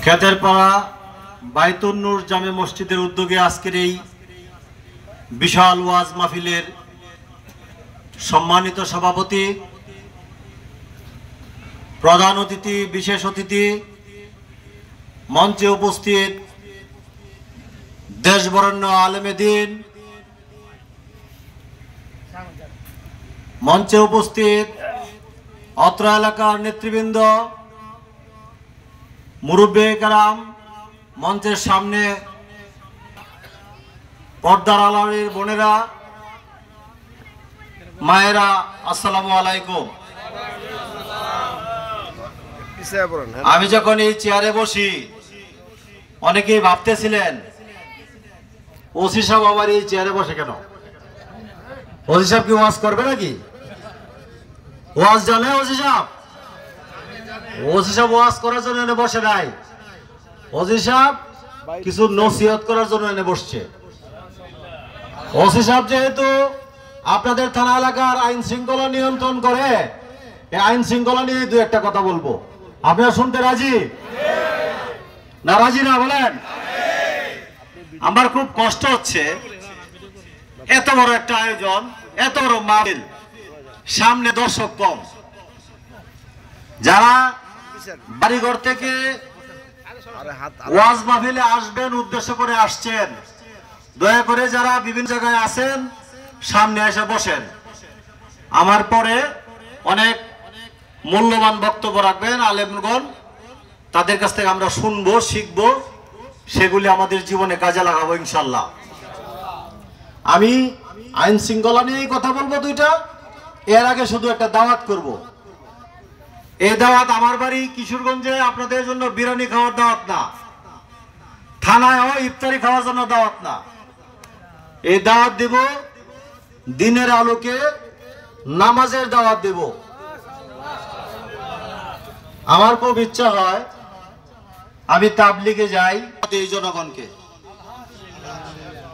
খেতেরপাড়া বাইতুন নূর জামে মসজিদের উদ্যোগে আজকের এই বিশাল ওয়াজ মাহফিলের সম্মানিত সভাপতি, প্রধান অতিথি, বিশেষ অতিথি, মঞ্চে উপস্থিত দেশবরেণ্য আলেমে দ্বীন, মঞ্চে উপস্থিত অত্র এলাকার নেতৃবৃন্দ, মুরব্বী কেরাম, মঞ্চের সামনে পর্দার আড়ালের বোনেরা, মায়েরা, আসসালামু আলাইকুম। আমি যখন এই চেয়ারে বসি অনেকেই ভাবতেছিলেন ওসি সাহেব আবার এই চেয়ারে বসে কেন? ওসি সাহেব কি ওয়াজ করবে নাকি? ওয়াজ জানে ওসি সাহেব? ওসি সাহেব ওয়াজ করার জন্য এনে বসে নাই, ওসি সাহেব কিছু নসিহত করার জন্য এনে বসছে। ওসি সাহেব যেহেতু আপনাদের থানা এলাকার আইন শৃঙ্খলা নিয়ন্ত্রণ করে, এই আইন শৃঙ্খলা নিয়ে দু একটা কথা বলবো। আপনারা শুনতে রাজি না? রাজি না বলেন? আমার খুব কষ্ট হচ্ছে, এত বড় একটা আয়োজন, এত বড় মাহফিল, সামনে দর্শক কম। যারা বাড়িঘর থেকে ওয়াজ মাহফিলে আসবেন উদ্দেশ্য করে আসছেন, দয়া করে যারা বিভিন্ন জায়গায় আছেন সামনে এসে বসেন। আমার পরে অনেক মূল্যবান বক্তব্য রাখবেন আলেমগণ, তাদের কাছ থেকে আমরা শুনবো, শিখবো, সেগুলি আমাদের জীবনে কাজে লাগাবো ইনশাল্লাহ। আমি আইন শৃঙ্খলা নিয়েই কথা বলবো দুইটা। এর আগে শুধু একটা দাওয়াত করব। এই দাওয়াত আমার বাড়ি কিশোরগঞ্জে আপনাদের জন্য বিরিয়ানি খাওয়ার দাওয়াত না, থানায় ইফতারি খাওয়ার জন্য দাওয়াত না। এই দাওয়াত দেব দিনের আলোকে, নামাজের দাওয়াত দেব। আমার খুব ইচ্ছা হয় আমি তাবলিগে যাই এই জনগণকে,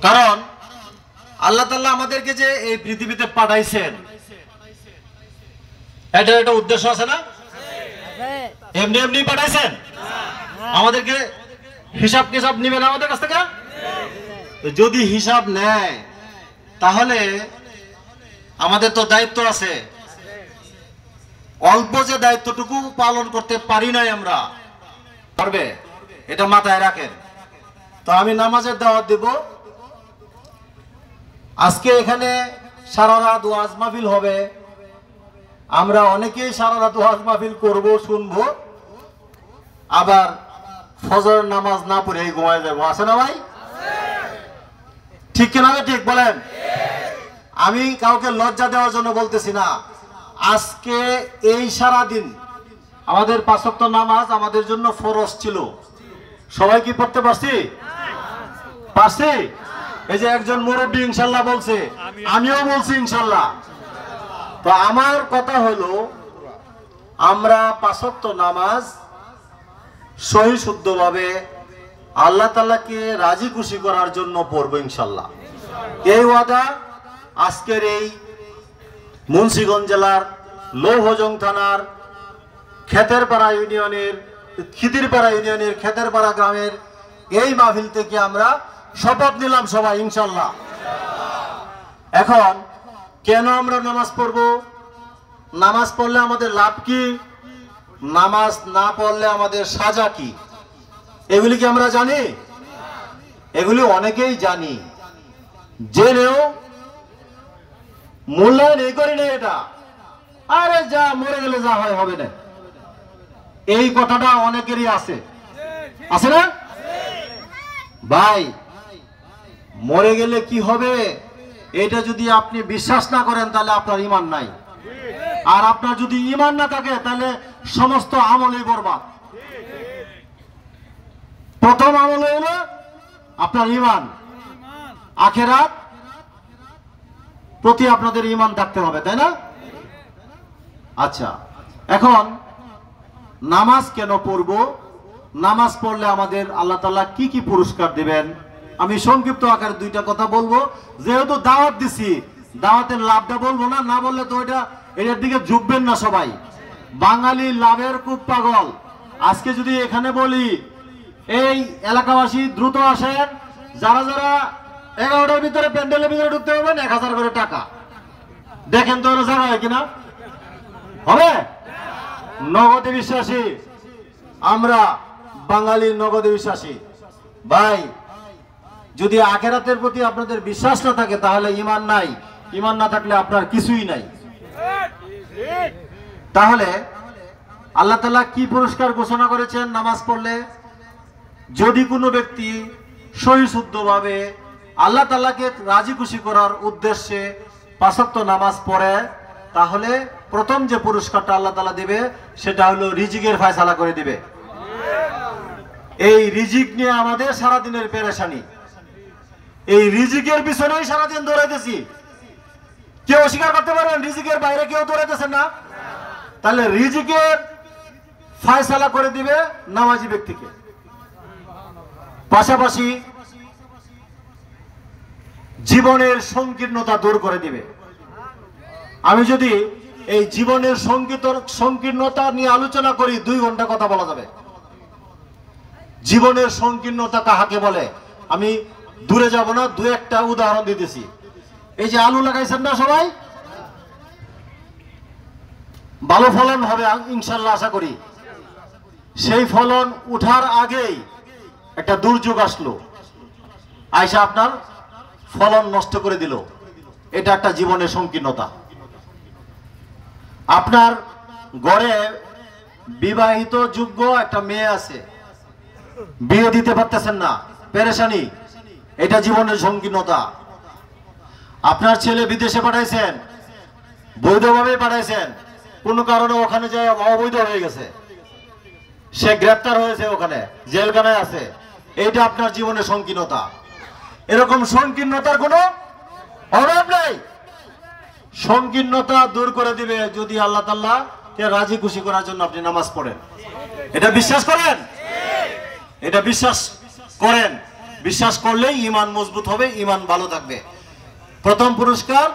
কারণ আল্লাহ তাআলা আমাদেরকে যে এই পৃথিবীতে পাঠাইছেন এটা একটা উদ্দেশ্য আছে না? এমনি এমনি পাঠাইছেন? আমাদেরকে হিসাব কিসাব নিবেন আমাদের কাছ থেকে? যদি হিসাব নেয় তাহলে আমাদের তো দায়িত্ব আছে। অল্প যে দায়িত্বটুকু পালন করতে পারি নাই আমরা, পারবে, এটা মাথায় রাখেন। তো আমি নামাজের দাওয়াত দেব। আজকে এখানে সারা রাত ওয়াজ মাহফিল হবে। আমরা অনেকেই সারা রাত ওয়াজ মাহফিল করব, শুনবো, আবার ফজর নামাজ না পড়ে ঘুমায় যাবো। আছে না ভাই? ঠিক কিনা? ঠিক বলেন। আমি কাউকে লজ্জা দেওয়ার জন্য বলতেছি না। আজকে এই সারা দিন আমাদের 5 ওয়াক্ত নামাজ আমাদের জন্য ফরজ ছিল। সবাই কি পড়তে পারছি? পারছি? এই যে একজন মুরব্বী ইনশাল্লাহ বলছে, আমিও বলছি ইনশাল্লাহ। তো আমার কথা হলো, আমরা 5 ওয়াক্ত নামাজ সহি শুদ্ধভাবে আল্লাহ তাআলাকে রাজি খুশি করার জন্য পড়বো ইনশাল্লাহ। এই ওয়াদা আজকের এই মুন্সিগঞ্জ জেলার লৌহজং থানার খেতেরপাড়া ইউনিয়নের খিদিরপাড়া ইউনিয়নের খেতেরপাড়া গ্রামের এই মাহফিল থেকে আমরা শপথ নিলাম সবাই ইনশাল্লাহ। এখন কেন আমরা নামাজ পড়ব? নামাজ পড়লে আমাদের লাভ কি? নামাজ না পড়লে আমাদের সাজা কি? এগুলি কি আমরা জানি? এগুলি অনেকেই জানি, জেনেও মূল্যায়ন এই করি না। এটা আরে যা মরে গেলে যা হয় হবে না, এই কথাটা অনেকেরই আছে, আছে না ভাই? মরে গেলে কি হবে এটা যদি আপনি বিশ্বাস না করেন তাহলে আপনার ঈমান নাই। আর আপনার যদি ঈমান না থাকে তাহলে সমস্ত আমলই বরবাদ। প্রথম আমল হলো আপনার ঈমান, আখিরাত প্রতি আপনাদের ঈমান থাকতে হবে, তাই না? আচ্ছা, এখন নামাজ কেন পড়ব? নামাজ পড়লে আমাদের আল্লাহ তাআলা কি কি পুরস্কার দিবেন আমি সংক্ষিপ্ত আকারে দুইটা কথা বলবো। যেহেতু দাওয়াত দিছি, দাওয়াতের লাভটা বলবো না, না বললে তো এটার দিকে ঝুঁকবেন না সবাই। বাঙালি লাভের খুব পাগল। আজকে যদি এখানে বলি এই এলাকাবাসী দ্রুত আসেন। যারা যারা 11টার ভিতরে প্যান্ডেলের ভিতরে ঢুকতে পারবেন 1000 করে টাকা। দেখেন তো জায়গা হয় কিনা, হবে? নগদে বিশ্বাসী আমরা, বাঙালি নগদে বিশ্বাসী। ভাই, যদি আখিরাতের প্রতি আপনাদের বিশ্বাস না থাকে তাহলে ঈমান নাই। ঈমান না থাকলে আপনার কিছুই নাই। তাহলে আল্লাহ তাআলা কি পুরস্কার ঘোষণা করেছেন নামাজ পড়লে? যদি কোনো ব্যক্তি সহিশুদ্ধভাবে আল্লাহ তাআলাকে রাজি খুশি করার উদ্দেশ্যে 5 ওয়াক্ত নামাজ পড়ে, তাহলে প্রথম যে পুরস্কারটা আল্লাহ তাআলা দিবে সেটা হলো রিজিকের ফয়সালা করে দিবে। এই রিজিক নিয়ে আমাদের সারাদিনের পেরেশানি। এই রিজিকের পিছনেই সারাদিন দৌড়াইতেছি। কেউ অস্বীকার করতে পারেন রিজিকের বাইরে কেউ দৌড়াইতেছেন না? তাহলে রিজিকের ফয়সালা করে দিবে নামাজি ব্যক্তিকে। পাশাপাশি জীবনের সংকীর্ণতা দূর করে দিবে। আমি যদি এই জীবনের সংকীর্ণতা নিয়ে আলোচনা করি 2 ঘন্টা কথা বলা যাবে। জীবনের সংকীর্ণতা কাহাকে বলে আমি দূরে যাব না, 2-1টা উদাহরণ দিতেছি। এই যে আলু লাগাইছেন না সবাই, ভালো ফলন হবে ইনশাআল্লাহ আশা করি। সেই ফলন উঠার আগেই একটা দুর্যোগ আসলো, আয়সা আপনার ফলন নষ্ট করে দিল। এটা একটা জীবনের সংকীর্ণতা। আপনার ঘরে বিবাহিত যোগ্য একটা মেয়ে আছে, বিয়ে দিতে পারতেছেন না, পেরেশানি। এটা জীবনের সংকীর্ণতা। আপনার ছেলে বিদেশে পাঠাইছেন, বৈধভাবে পাঠাইছেন, কোনো কারণে ওখানে যায় অবৈধ হয়ে গেছে, সে গ্রেপ্তার হয়েছে, ওখানে জেলখানায় আছে। এইটা আপনার জীবনের সংকীর্ণতা। এরকম সংকীর্ণতার কোনো অভাব নাই। সংকীর্ণতা দূর করে দিবে যদি আল্লাহ তাআলা কে রাজি খুশি করার জন্য আপনি নামাজ পড়েন। এটা বিশ্বাস করেন? এটা বিশ্বাস করেন। বিশ্বাস করলেই ঈমান মজবুত হবে, ঈমান ভালো থাকবে। প্রথম পুরস্কার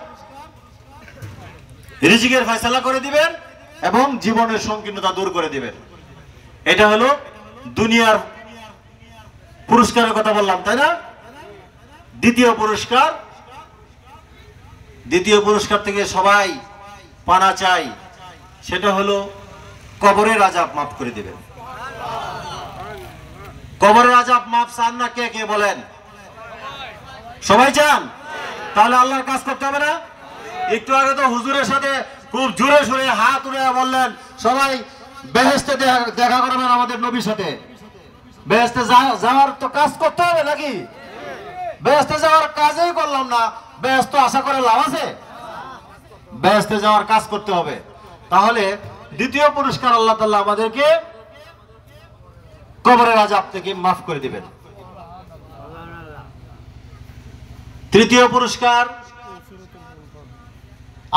রিজিকের ফয়সালা করে দিবেন এবং জীবনের সংকীর্ণতা দূর করে দিবেন। এটা হলো দুনিয়ার পুরস্কারের কথা বললাম, তাই না? দ্বিতীয় পুরস্কার থেকে সবাই পানা চাই, সেটা হলো কবরের আযাব মাফ করে দিবেন। কবরের আযাব মাফ চান না কে কে বলেন? সবাই চান? তাহলে আল্লাহর কাজ করতে হবে না? একটু আগে তো হুজুরের সাথে খুব জোরে সোরে হাত উড়ে বললেন সবাই বেহেশতে দেখা করবেন আমাদের নবীর সাথে। বেহেশতে যাওয়ার তো কাজ করতে হবে নাকি? বেহেশতে যাওয়ার কাজই করলাম না, বেহেশত আশা করে লাভ আছে? বেহেশতে যাওয়ার কাজ করতে হবে। তাহলে দ্বিতীয় পুরস্কার আল্লাহ তাআলা আমাদেরকে কবরের আযাব থেকে মাফ করে দিবেন। তৃতীয় পুরস্কার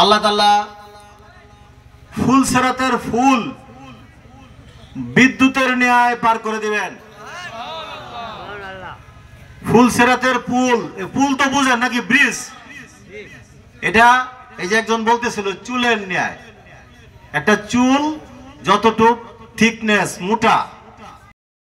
আল্লাহ তাআলা ফুলসিরাতের ফুল বিদ্যুতের ন্যায় পার করে দিবেন। ফুলসিরাতের পুল, পুল তো বুঝেন নাকি? ব্রিজ। এটা এই যে একজন বলতেছিল চুলের ন্যায়। একটা চুল যতটুক থিকনেস মোটা,